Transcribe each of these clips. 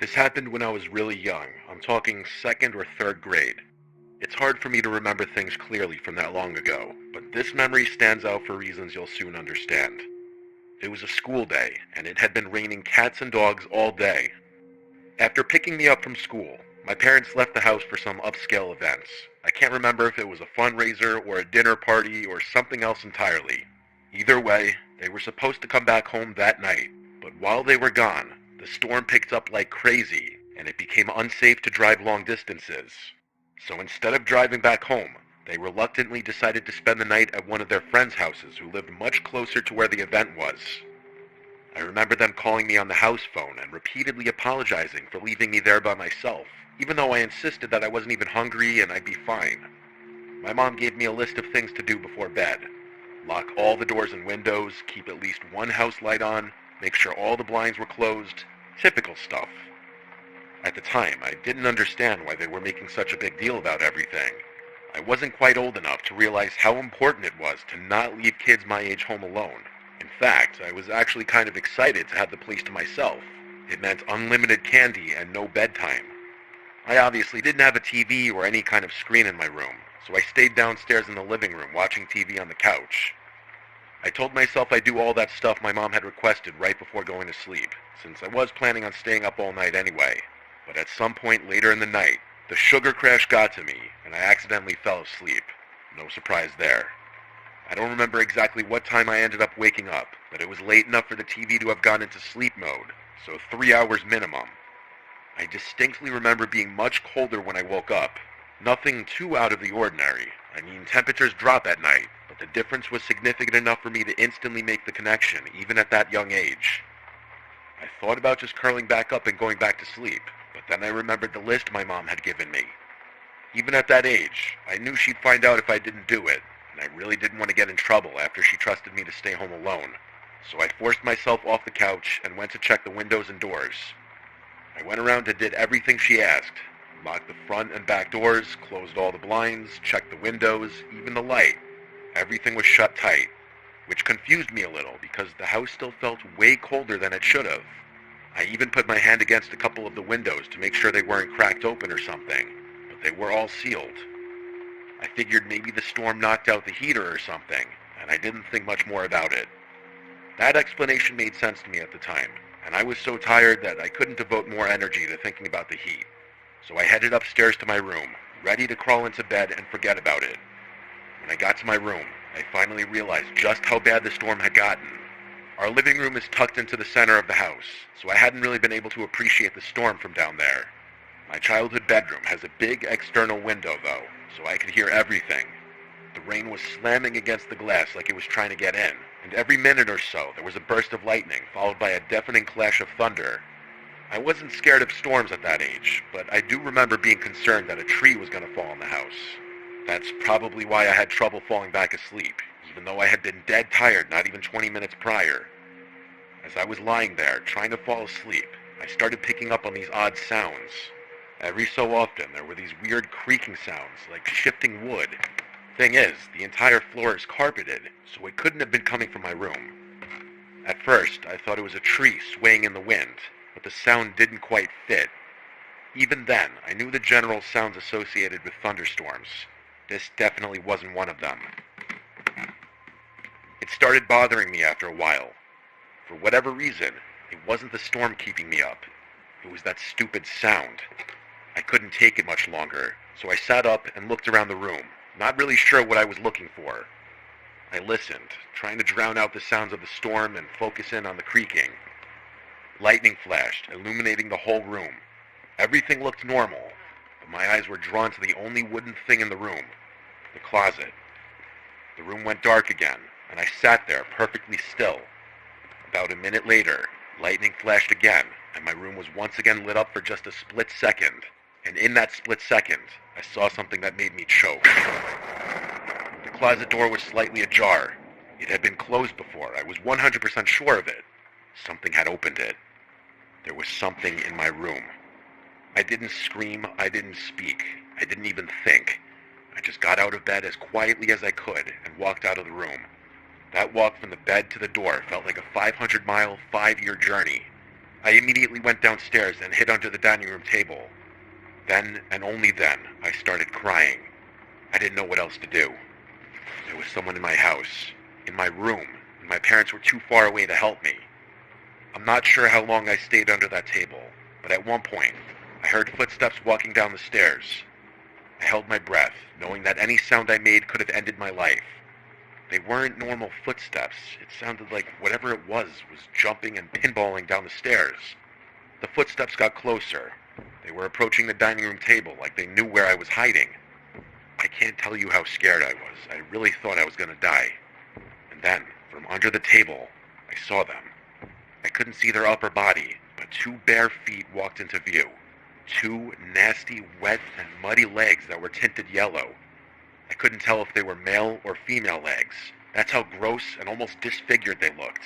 This happened when I was really young. I'm talking second or third grade. It's hard for me to remember things clearly from that long ago, but this memory stands out for reasons you'll soon understand. It was a school day, and it had been raining cats and dogs all day. After picking me up from school, my parents left the house for some upscale events. I can't remember if it was a fundraiser or a dinner party or something else entirely. Either way, they were supposed to come back home that night, but while they were gone, the storm picked up like crazy, and it became unsafe to drive long distances. So instead of driving back home, they reluctantly decided to spend the night at one of their friends' houses who lived much closer to where the event was. I remember them calling me on the house phone and repeatedly apologizing for leaving me there by myself, even though I insisted that I wasn't even hungry and I'd be fine. My mom gave me a list of things to do before bed. Lock all the doors and windows, keep at least one house light on, make sure all the blinds were closed, typical stuff. At the time, I didn't understand why they were making such a big deal about everything. I wasn't quite old enough to realize how important it was to not leave kids my age home alone. In fact, I was actually kind of excited to have the place to myself. It meant unlimited candy and no bedtime. I obviously didn't have a TV or any kind of screen in my room, so I stayed downstairs in the living room watching TV on the couch. I told myself I'd do all that stuff my mom had requested right before going to sleep, since I was planning on staying up all night anyway. But at some point later in the night, the sugar crash got to me, and I accidentally fell asleep. No surprise there. I don't remember exactly what time I ended up waking up, but it was late enough for the TV to have gone into sleep mode, so 3 hours minimum. I distinctly remember being much colder when I woke up. Nothing too out of the ordinary. I mean, temperatures drop at night, but the difference was significant enough for me to instantly make the connection, even at that young age. I thought about just curling back up and going back to sleep, but then I remembered the list my mom had given me. Even at that age, I knew she'd find out if I didn't do it, and I really didn't want to get in trouble after she trusted me to stay home alone. So I forced myself off the couch and went to check the windows and doors. I went around and did everything she asked. Locked the front and back doors, closed all the blinds, checked the windows, even the light. Everything was shut tight, which confused me a little because the house still felt way colder than it should have. I even put my hand against a couple of the windows to make sure they weren't cracked open or something, but they were all sealed. I figured maybe the storm knocked out the heater or something, and I didn't think much more about it. That explanation made sense to me at the time, and I was so tired that I couldn't devote more energy to thinking about the heat. So I headed upstairs to my room, ready to crawl into bed and forget about it. When I got to my room, I finally realized just how bad the storm had gotten. Our living room is tucked into the center of the house, so I hadn't really been able to appreciate the storm from down there. My childhood bedroom has a big external window, though, so I could hear everything. The rain was slamming against the glass like it was trying to get in, and every minute or so there was a burst of lightning, followed by a deafening clash of thunder. I wasn't scared of storms at that age, but I do remember being concerned that a tree was going to fall on the house. That's probably why I had trouble falling back asleep, even though I had been dead tired not even 20 minutes prior. As I was lying there, trying to fall asleep, I started picking up on these odd sounds. Every so often, there were these weird creaking sounds, like shifting wood. Thing is, the entire floor is carpeted, so it couldn't have been coming from my room. At first, I thought it was a tree swaying in the wind, but the sound didn't quite fit. Even then, I knew the general sounds associated with thunderstorms. This definitely wasn't one of them. It started bothering me after a while. For whatever reason, it wasn't the storm keeping me up. It was that stupid sound. I couldn't take it much longer, so I sat up and looked around the room, not really sure what I was looking for. I listened, trying to drown out the sounds of the storm and focus in on the creaking. Lightning flashed, illuminating the whole room. Everything looked normal, but my eyes were drawn to the only wooden thing in the room, the closet. The room went dark again, and I sat there perfectly still. About a minute later, lightning flashed again, and my room was once again lit up for just a split second. And in that split second, I saw something that made me choke. The closet door was slightly ajar. It had been closed before. I was 100% sure of it. Something had opened it. There was something in my room. I didn't scream. I didn't speak. I didn't even think. I just got out of bed as quietly as I could and walked out of the room. That walk from the bed to the door felt like a 500-mile, 5-year journey. I immediately went downstairs and hid under the dining room table. Then, and only then, I started crying. I didn't know what else to do. There was someone in my house, in my room, and my parents were too far away to help me. I'm not sure how long I stayed under that table, but at one point, I heard footsteps walking down the stairs. I held my breath, knowing that any sound I made could have ended my life. They weren't normal footsteps. It sounded like whatever it was jumping and pinballing down the stairs. The footsteps got closer. They were approaching the dining room table like they knew where I was hiding. I can't tell you how scared I was. I really thought I was going to die. And then, from under the table, I saw them. I couldn't see their upper body, but two bare feet walked into view. Two nasty, wet, and muddy legs that were tinted yellow. I couldn't tell if they were male or female legs. That's how gross and almost disfigured they looked.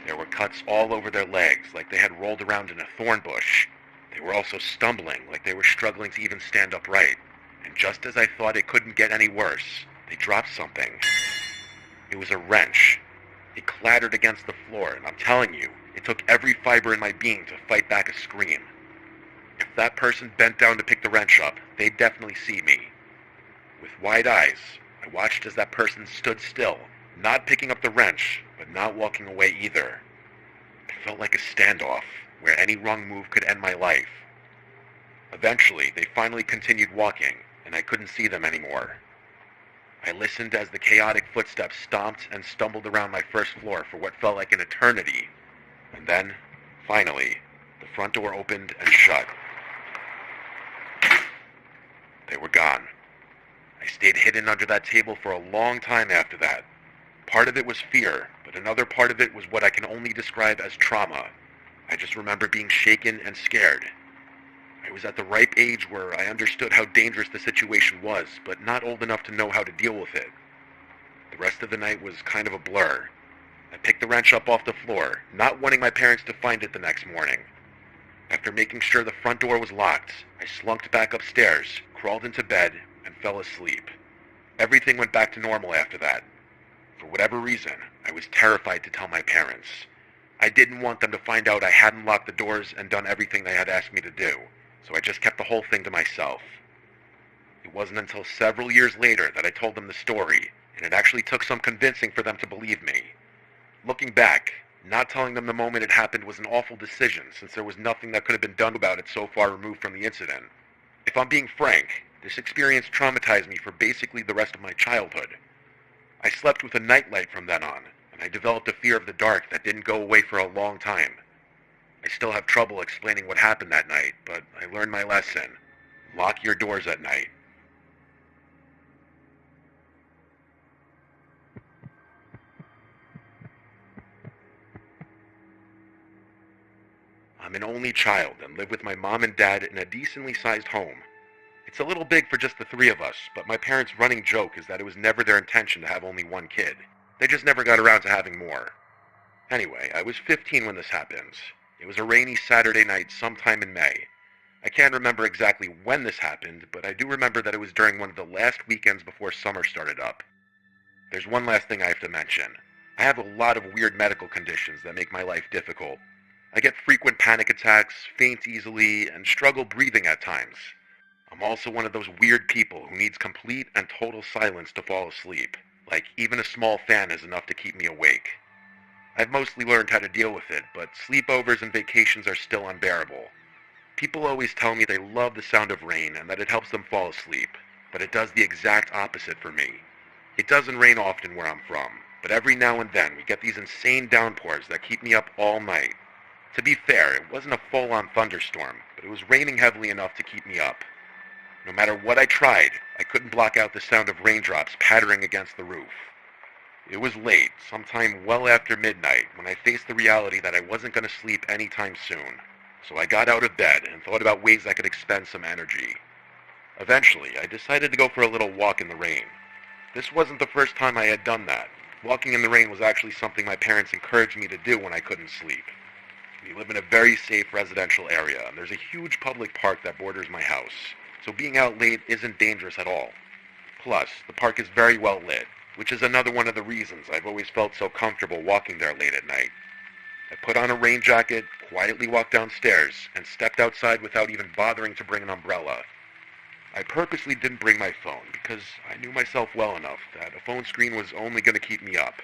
There were cuts all over their legs, like they had rolled around in a thorn bush. They were also stumbling, like they were struggling to even stand upright. And just as I thought it couldn't get any worse, they dropped something. It was a wrench. It clattered against the floor, and I'm telling you, it took every fiber in my being to fight back a scream. If that person bent down to pick the wrench up, they'd definitely see me. With wide eyes, I watched as that person stood still, not picking up the wrench, but not walking away either. It felt like a standoff, where any wrong move could end my life. Eventually, they finally continued walking, and I couldn't see them anymore. I listened as the chaotic footsteps stomped and stumbled around my first floor for what felt like an eternity. And then, finally, the front door opened and shut. They were gone. I stayed hidden under that table for a long time after that. Part of it was fear, but another part of it was what I can only describe as trauma. I just remember being shaken and scared. I was at the ripe age where I understood how dangerous the situation was, but not old enough to know how to deal with it. The rest of the night was kind of a blur. I picked the wrench up off the floor, not wanting my parents to find it the next morning. After making sure the front door was locked, I slunked back upstairs, crawled into bed, and fell asleep. Everything went back to normal after that. For whatever reason, I was terrified to tell my parents. I didn't want them to find out I hadn't locked the doors and done everything they had asked me to do, so I just kept the whole thing to myself. It wasn't until several years later that I told them the story, and it actually took some convincing for them to believe me. Looking back, not telling them the moment it happened was an awful decision, since there was nothing that could have been done about it so far removed from the incident. If I'm being frank, this experience traumatized me for basically the rest of my childhood. I slept with a nightlight from then on, and I developed a fear of the dark that didn't go away for a long time. I still have trouble explaining what happened that night, but I learned my lesson. Lock your doors at night. I'm an only child and live with my mom and dad in a decently sized home. It's a little big for just the three of us, but my parents' running joke is that it was never their intention to have only one kid. They just never got around to having more. Anyway, I was 15 when this happened. It was a rainy Saturday night sometime in May. I can't remember exactly when this happened, but I do remember that it was during one of the last weekends before summer started up. There's one last thing I have to mention. I have a lot of weird medical conditions that make my life difficult. I get frequent panic attacks, faint easily, and struggle breathing at times. I'm also one of those weird people who needs complete and total silence to fall asleep. Like, even a small fan is enough to keep me awake. I've mostly learned how to deal with it, but sleepovers and vacations are still unbearable. People always tell me they love the sound of rain and that it helps them fall asleep, but it does the exact opposite for me. It doesn't rain often where I'm from, but every now and then we get these insane downpours that keep me up all night. To be fair, it wasn't a full-on thunderstorm, but it was raining heavily enough to keep me up. No matter what I tried, I couldn't block out the sound of raindrops pattering against the roof. It was late, sometime well after midnight, when I faced the reality that I wasn't going to sleep anytime soon. So I got out of bed and thought about ways I could expend some energy. Eventually, I decided to go for a little walk in the rain. This wasn't the first time I had done that. Walking in the rain was actually something my parents encouraged me to do when I couldn't sleep. We live in a very safe residential area, and there's a huge public park that borders my house, so being out late isn't dangerous at all. Plus, the park is very well lit, which is another one of the reasons I've always felt so comfortable walking there late at night. I put on a rain jacket, quietly walked downstairs, and stepped outside without even bothering to bring an umbrella. I purposely didn't bring my phone because I knew myself well enough that a phone screen was only going to keep me up.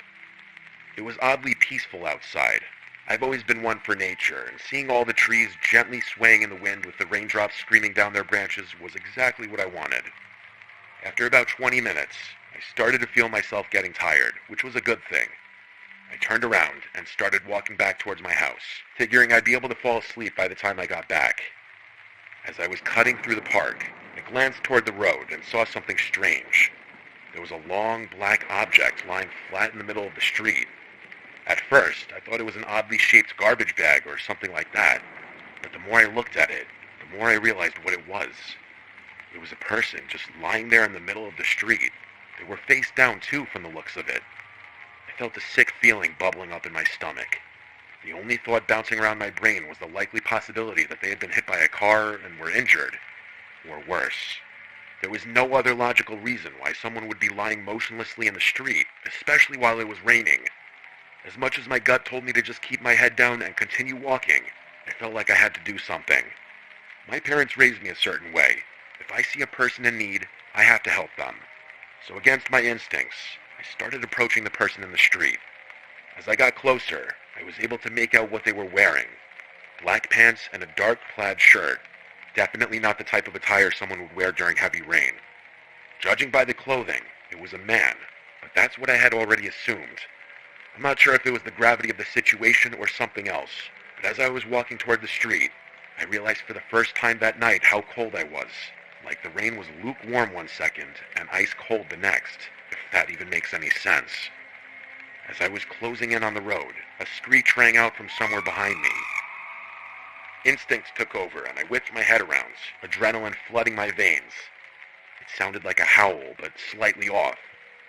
It was oddly peaceful outside. I've always been one for nature, and seeing all the trees gently swaying in the wind with the raindrops screaming down their branches was exactly what I wanted. After about 20 minutes, I started to feel myself getting tired, which was a good thing. I turned around and started walking back towards my house, figuring I'd be able to fall asleep by the time I got back. As I was cutting through the park, I glanced toward the road and saw something strange. There was a long black object lying flat in the middle of the street. At first, I thought it was an oddly shaped garbage bag or something like that, but the more I looked at it, the more I realized what it was. It was a person just lying there in the middle of the street. They were face down too from the looks of it. I felt a sick feeling bubbling up in my stomach. The only thought bouncing around my brain was the likely possibility that they had been hit by a car and were injured, or worse. There was no other logical reason why someone would be lying motionlessly in the street, especially while it was raining. As much as my gut told me to just keep my head down and continue walking, I felt like I had to do something. My parents raised me a certain way. If I see a person in need, I have to help them. So against my instincts, I started approaching the person in the street. As I got closer, I was able to make out what they were wearing. Black pants and a dark plaid shirt. Definitely not the type of attire someone would wear during heavy rain. Judging by the clothing, it was a man, but that's what I had already assumed. I'm not sure if it was the gravity of the situation or something else, but as I was walking toward the street, I realized for the first time that night how cold I was. Like the rain was lukewarm one second and ice cold the next, if that even makes any sense. As I was closing in on the road, a screech rang out from somewhere behind me. Instincts took over and I whipped my head around, adrenaline flooding my veins. It sounded like a howl, but slightly off.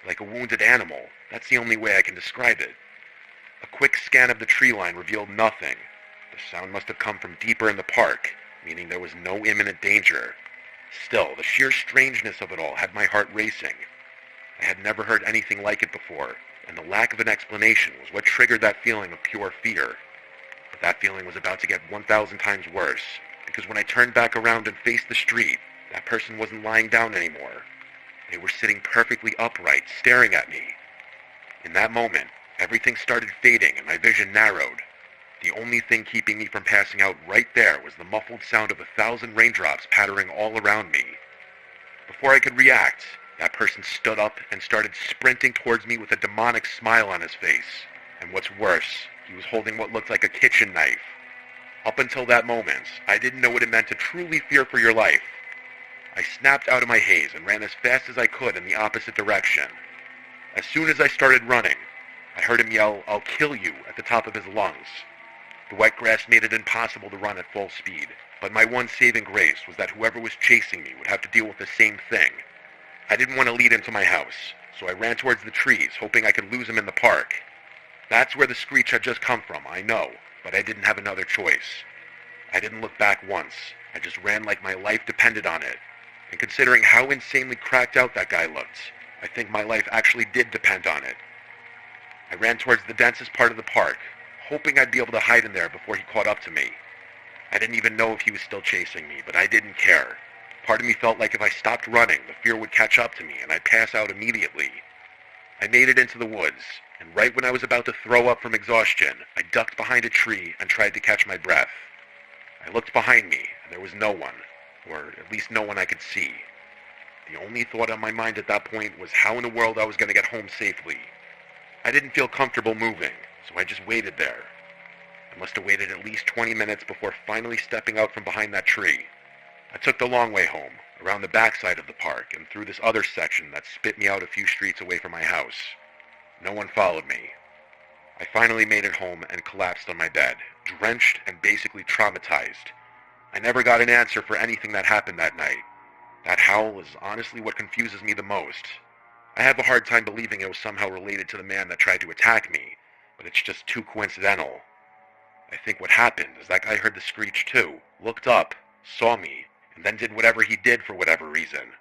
Like a wounded animal. That's the only way I can describe it. A quick scan of the tree line revealed nothing. The sound must have come from deeper in the park, meaning there was no imminent danger. Still, the sheer strangeness of it all had my heart racing. I had never heard anything like it before, and the lack of an explanation was what triggered that feeling of pure fear. But that feeling was about to get 1,000 times worse, because when I turned back around and faced the street, that person wasn't lying down anymore. They were sitting perfectly upright, staring at me. In that moment, everything started fading and my vision narrowed. The only thing keeping me from passing out right there was the muffled sound of 1,000 raindrops pattering all around me. Before I could react, that person stood up and started sprinting towards me with a demonic smile on his face. And what's worse, he was holding what looked like a kitchen knife. Up until that moment, I didn't know what it meant to truly fear for your life. I snapped out of my haze and ran as fast as I could in the opposite direction. As soon as I started running, I heard him yell, "I'll kill you," at the top of his lungs. The wet grass made it impossible to run at full speed, but my one saving grace was that whoever was chasing me would have to deal with the same thing. I didn't want to lead him to my house, so I ran towards the trees, hoping I could lose him in the park. That's where the screech had just come from, I know, but I didn't have another choice. I didn't look back once. I just ran like my life depended on it. And considering how insanely cracked out that guy looked, I think my life actually did depend on it. I ran towards the densest part of the park, hoping I'd be able to hide in there before he caught up to me. I didn't even know if he was still chasing me, but I didn't care. Part of me felt like if I stopped running, the fear would catch up to me and I'd pass out immediately. I made it into the woods, and right when I was about to throw up from exhaustion, I ducked behind a tree and tried to catch my breath. I looked behind me, and there was no one. Or at least no one I could see. The only thought on my mind at that point was how in the world I was going to get home safely. I didn't feel comfortable moving, so I just waited there. I must have waited at least 20 minutes before finally stepping out from behind that tree. I took the long way home, around the backside of the park and through this other section that spit me out a few streets away from my house. No one followed me. I finally made it home and collapsed on my bed, drenched and basically traumatized. I never got an answer for anything that happened that night. That howl is honestly what confuses me the most. I have a hard time believing it was somehow related to the man that tried to attack me, but it's just too coincidental. I think what happened is that guy heard the screech too, looked up, saw me, and then did whatever he did for whatever reason.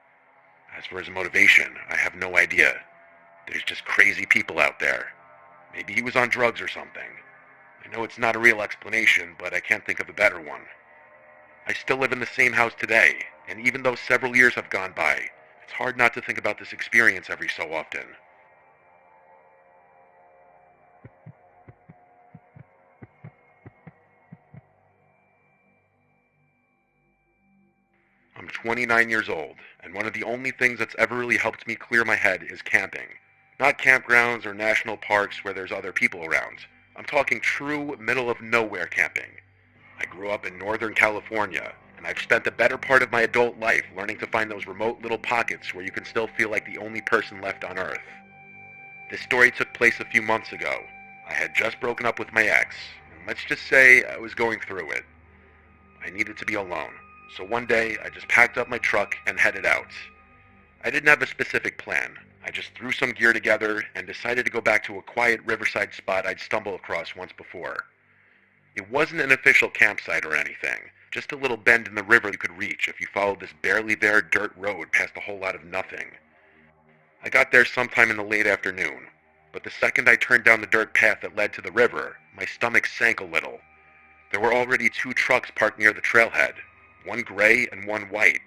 As for his motivation, I have no idea. There's just crazy people out there. Maybe he was on drugs or something. I I know it's not a real explanation, but I can't think of a better one. I still live in the same house today, and even though several years have gone by, it's hard not to think about this experience every so often. I'm 29 years old, and one of the only things that's ever really helped me clear my head is camping. Not campgrounds or national parks where there's other people around. I'm talking true middle of nowhere camping. I grew up in Northern California, and I've spent the better part of my adult life learning to find those remote little pockets where you can still feel like the only person left on Earth. This story took place a few months ago. I had just broken up with my ex, and let's just say I was going through it. I needed to be alone, so one day I just packed up my truck and headed out. I didn't have a specific plan. I just threw some gear together and decided to go back to a quiet riverside spot I'd stumbled across once before. It wasn't an official campsite or anything, just a little bend in the river you could reach if you followed this barely there dirt road past a whole lot of nothing. I got there sometime in the late afternoon, but the second I turned down the dirt path that led to the river, my stomach sank a little. There were already 2 trucks parked near the trailhead, one gray and one white.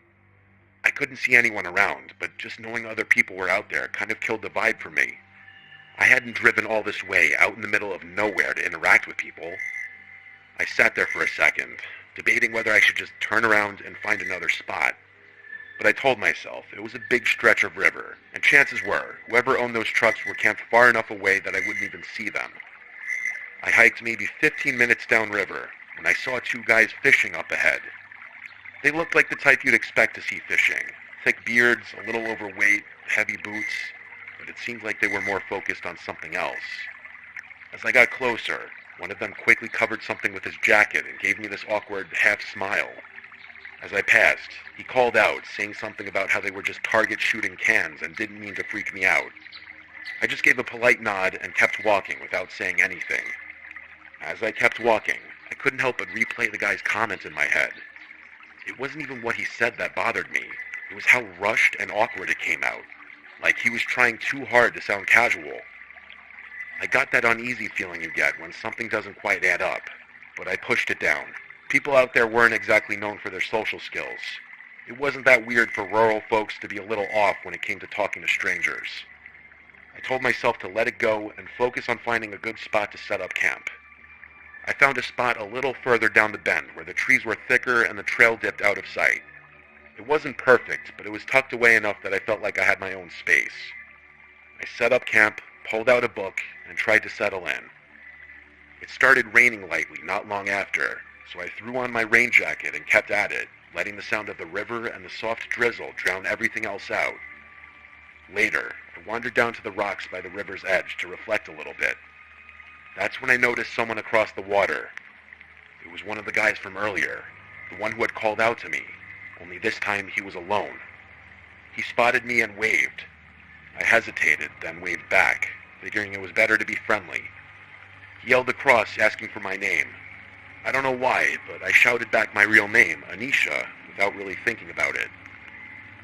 I couldn't see anyone around, but just knowing other people were out there kind of killed the vibe for me. I hadn't driven all this way out in the middle of nowhere to interact with people. I sat there for a second, debating whether I should just turn around and find another spot. But I told myself it was a big stretch of river, and chances were whoever owned those trucks were camped far enough away that I wouldn't even see them. I hiked maybe 15 minutes downriver when I saw 2 guys fishing up ahead. They looked like the type you'd expect to see fishing. Thick beards, a little overweight, heavy boots, but it seemed like they were more focused on something else. As I got closer, one of them quickly covered something with his jacket and gave me this awkward half smile. As I passed, he called out, saying something about how they were just target shooting cans and didn't mean to freak me out. I just gave a polite nod and kept walking without saying anything. As I kept walking, I couldn't help but replay the guy's comment in my head. It wasn't even what he said that bothered me. It was how rushed and awkward it came out, like he was trying too hard to sound casual. I got that uneasy feeling you get when something doesn't quite add up, but I pushed it down. People out there weren't exactly known for their social skills. It wasn't that weird for rural folks to be a little off when it came to talking to strangers. I told myself to let it go and focus on finding a good spot to set up camp. I found a spot a little further down the bend where the trees were thicker and the trail dipped out of sight. It wasn't perfect, but it was tucked away enough that I felt like I had my own space. I set up camp, pulled out a book, and tried to settle in. It started raining lightly not long after, so I threw on my rain jacket and kept at it, letting the sound of the river and the soft drizzle drown everything else out. Later, I wandered down to the rocks by the river's edge to reflect a little bit. That's when I noticed someone across the water. It was one of the guys from earlier, the one who had called out to me, only this time he was alone. He spotted me and waved. I hesitated, then waved back, figuring it was better to be friendly. He yelled across, asking for my name. I don't know why, but I shouted back my real name, Anisha, without really thinking about it.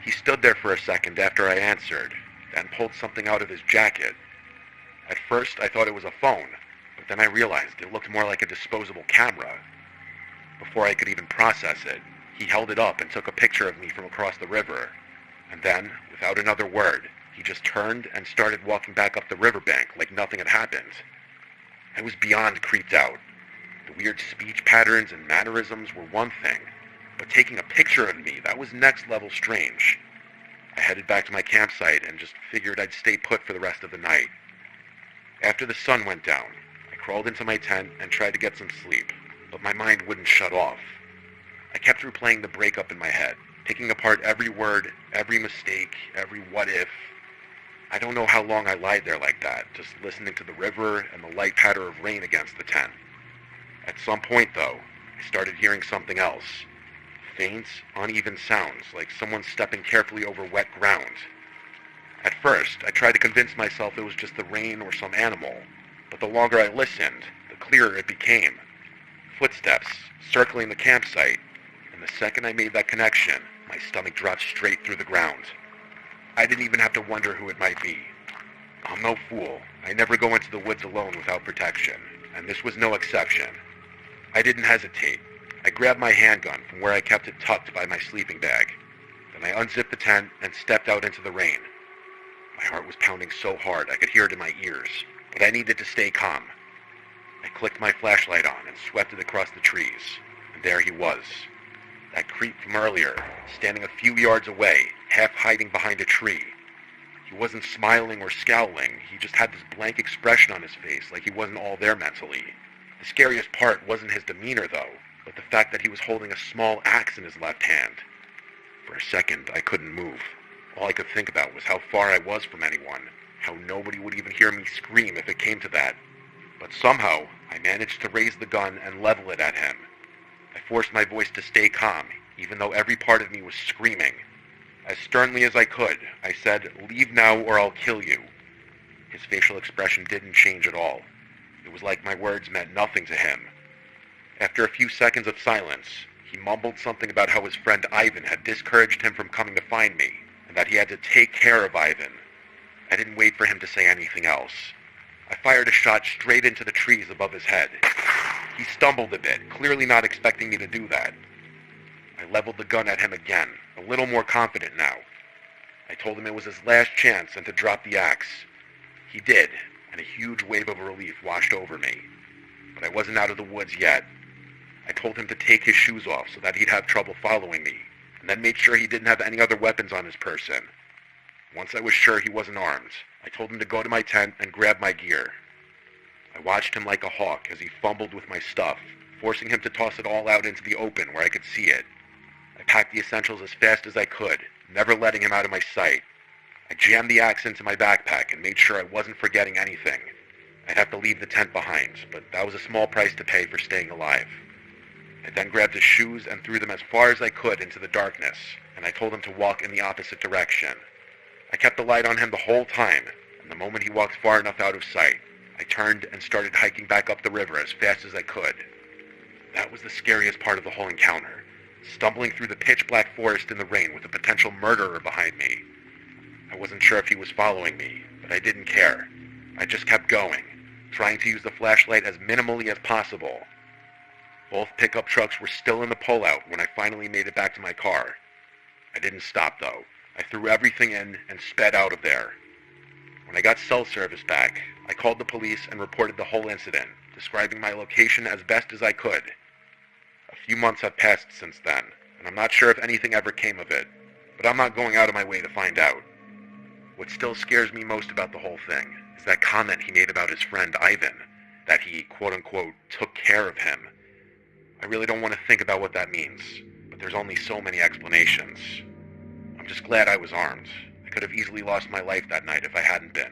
He stood there for a second after I answered, then pulled something out of his jacket. At first, I thought it was a phone, but then I realized it looked more like a disposable camera. Before I could even process it, he held it up and took a picture of me from across the river. And then, without another word, he just turned and started walking back up the riverbank like nothing had happened. I was beyond creeped out. The weird speech patterns and mannerisms were one thing, but taking a picture of me, that was next level strange. I headed back to my campsite and just figured I'd stay put for the rest of the night. After the sun went down, I crawled into my tent and tried to get some sleep, but my mind wouldn't shut off. I kept replaying the breakup in my head, picking apart every word, every mistake, every what if. I don't know how long I lied there like that, just listening to the river and the light patter of rain against the tent. At some point, though, I started hearing something else. Faint, uneven sounds, like someone stepping carefully over wet ground. At first, I tried to convince myself it was just the rain or some animal, but the longer I listened, the clearer it became. Footsteps, circling the campsite, and the second I made that connection, my stomach dropped straight through the ground. I didn't even have to wonder who it might be. I'm no fool. I never go into the woods alone without protection. and this was no exception. I didn't hesitate. I grabbed my handgun from where I kept it tucked by my sleeping bag. Then I unzipped the tent and stepped out into the rain. My heart was pounding so hard I could hear it in my ears, but I needed to stay calm. I clicked my flashlight on and swept it across the trees, and there he was. That creep from earlier, standing a few yards away, half hiding behind a tree. He wasn't smiling or scowling, he just had this blank expression on his face like he wasn't all there mentally. The scariest part wasn't his demeanor though, but the fact that he was holding a small axe in his left hand. For a second, I couldn't move. All I could think about was how far I was from anyone, how nobody would even hear me scream if it came to that. But somehow, I managed to raise the gun and level it at him. I forced my voice to stay calm, even though every part of me was screaming. As sternly as I could, I said, "Leave now or I'll kill you." His facial expression didn't change at all. It was like my words meant nothing to him. After a few seconds of silence, he mumbled something about how his friend Ivan had discouraged him from coming to find me, and that he had to take care of Ivan. I didn't wait for him to say anything else. I fired a shot straight into the trees above his head. He stumbled a bit, clearly not expecting me to do that. I leveled the gun at him again, a little more confident now. I told him it was his last chance and to drop the axe. He did, and a huge wave of relief washed over me. But I wasn't out of the woods yet. I told him to take his shoes off so that he'd have trouble following me, and then made sure he didn't have any other weapons on his person. Once I was sure he wasn't armed, I told him to go to my tent and grab my gear. I watched him like a hawk as he fumbled with my stuff, forcing him to toss it all out into the open where I could see it. I packed the essentials as fast as I could, never letting him out of my sight. I jammed the axe into my backpack and made sure I wasn't forgetting anything. I'd have to leave the tent behind, but that was a small price to pay for staying alive. I then grabbed his shoes and threw them as far as I could into the darkness, and I told him to walk in the opposite direction. I kept the light on him the whole time, and the moment he walked far enough out of sight, I turned and started hiking back up the river as fast as I could. That was the scariest part of the whole encounter, stumbling through the pitch-black forest in the rain with a potential murderer behind me. I wasn't sure if he was following me, but I didn't care. I just kept going, trying to use the flashlight as minimally as possible. Both pickup trucks were still in the pullout when I finally made it back to my car. I didn't stop though. I threw everything in and sped out of there. When I got cell service back, I called the police and reported the whole incident, describing my location as best as I could. A few months have passed since then, and I'm not sure if anything ever came of it, but I'm not going out of my way to find out. What still scares me most about the whole thing is that comment he made about his friend Ivan, that he, quote-unquote, took care of him. I really don't want to think about what that means, but there's only so many explanations. I'm just glad I was armed. I could have easily lost my life that night if I hadn't been.